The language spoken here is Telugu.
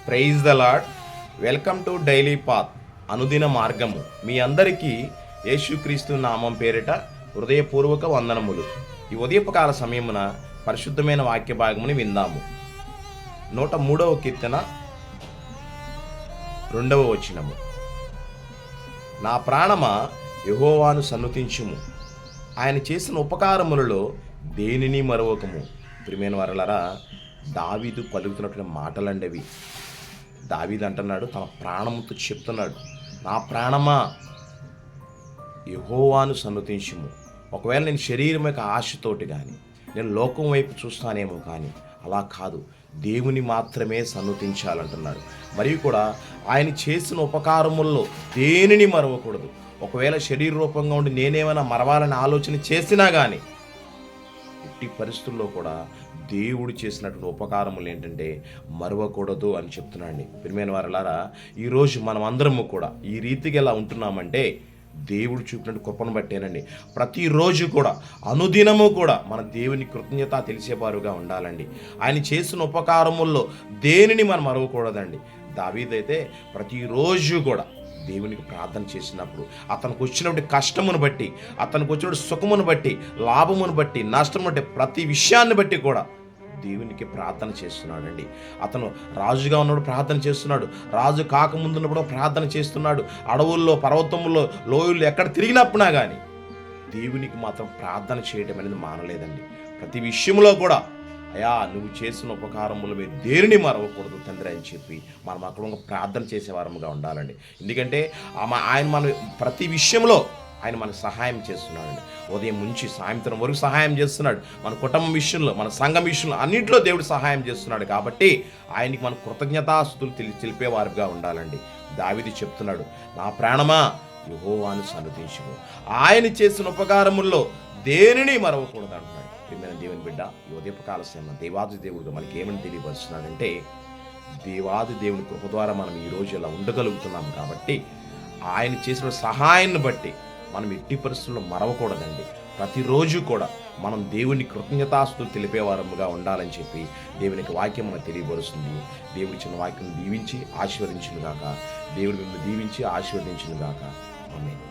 Praise the lord. Welcome to daily path, అనుదిన మార్గము. మీ అందరికీ యేసుక్రీస్తు నామం పేరిట హృదయపూర్వక వందనములు. ఈ ఉదయపకాల సమయమున పరిశుద్ధమైన వాక్య భాగముని విందాము. 103వ కీర్తన 2వ వచనము. నా ప్రాణమా యెహోవాను సన్నుతించుము, ఆయన చేసిన ఉపకారములలో దేనిని మరొకము. ప్రియమైన వారలారా, దావీదు పలుకుతున్నటువంటి మాటలండవి. దావీదు అంటున్నాడు, తన ప్రాణముతో చెప్తున్నాడు, నా ప్రాణమా యెహోవాను సన్నుతించుము. ఒకవేళ నేను శరీరం యొక్క ఆశతోటి కానీ, నేను లోకం వైపు చూస్తానేమో కానీ అలా కాదు, దేవుని మాత్రమే సన్నుతించాలంటున్నాడు. మరియు కూడా ఆయన చేసిన ఉపకారముల్లో దేనిని మరవకూడదు. ఒకవేళ శరీర రూపంగా ఉండి నేనేమైనా మరవాలని ఆలోచన చేసినా కానీ ఎట్టి పరిస్థితుల్లో కూడా దేవుడు చేసినటువంటి ఉపకారములు ఏంటంటే మరవకూడదు అని చెప్తున్నాండి. ప్రియమైన వారలారా, ఈరోజు మనం అందరము కూడా ఈ రీతిగా ఎలా ఉంటున్నామంటే దేవుడు చూపినట్టు కృపను బట్టేనండి. ప్రతిరోజు కూడా అనుదినము కూడా మన దేవుని కృతజ్ఞత తెలిసేవారుగా ఉండాలండి. ఆయన చేసిన ఉపకారముల్లో దేనిని మనం మరవకూడదండి. దావీదైతే ప్రతిరోజు కూడా దేవునికి ప్రార్థన చేసినప్పుడు అతనికి వచ్చినప్పుడు కష్టమును బట్టి, అతనికి వచ్చినప్పుడు సుఖమును బట్టి, లాభమును బట్టి, నష్టమును బట్టి, ప్రతి విషయాన్ని బట్టి కూడా దేవునికి ప్రార్థన చేస్తున్నాడండి. అతను రాజుగా ఉన్నప్పుడు ప్రార్థన చేస్తున్నాడు, రాజు కాకముందున్నప్పుడు ప్రార్థన చేస్తున్నాడు, అడవుల్లో, పర్వతముల్లో, లోయల్లో ఎక్కడ తిరిగినప్పుడా కానీ దేవునికి మాత్రం ప్రార్థన చేయడం అనేది మానలేదండి. ప్రతి విషయంలో కూడా అయ్యా, నువ్వు చేసిన ఉపకారములు మీరు దేనిని మరవకూడదు తండ్రి అని చెప్పి మనం అక్కడ ప్రార్థన చేసేవారముగా ఉండాలండి. ఎందుకంటే ఆయన మన ప్రతి విషయంలో ఆయన మనకు సహాయం చేస్తున్నాడండి. ఉదయం నుంచి సాయంత్రం వరకు సహాయం చేస్తున్నాడు. మన కుటుంబం విషయంలో, మన సంఘం విషయంలో, అన్నింటిలో దేవుడు సహాయం చేస్తున్నాడు. కాబట్టి ఆయనకి మన కృతజ్ఞతాస్తుతులు తెలిపేవారుగా ఉండాలండి. దావీదు చెప్తున్నాడు, నా ప్రాణమా యెహోవాను సన్నుతించుము, ఆయన చేసిన ఉపకారముల్లో దేనిని మరవకూడదు అంటున్నాడు. ప్రియమైన దేవుని బిడ్డ, ఈ ఉదయపకాల సమయం దేవాది దేవుడుగా మనకి ఏమని తెలియపరుస్తున్నాడంటే, దేవాది దేవుని కృప ద్వారా మనం ఈరోజు ఇలా ఉండగలుగుతున్నాం. కాబట్టి ఆయన చేసిన సహాయాన్ని బట్టి మనం ఎట్టి పరిస్థితుల్లో మరవకూడదండి. ప్రతిరోజు కూడా మనం దేవుని కృతజ్ఞతాస్తుతులు తెలిపేవారముగా ఉండాలని చెప్పి దేవునికి వాక్యం మనకు తెలియపరుస్తుంది. దేవుడి చిన్న వాక్యం దీవించి ఆశీర్వదించును గాక. దేవుడు మిమ్మల్ని దీవించి ఆశీర్వదించును గాక. ఆమేన్.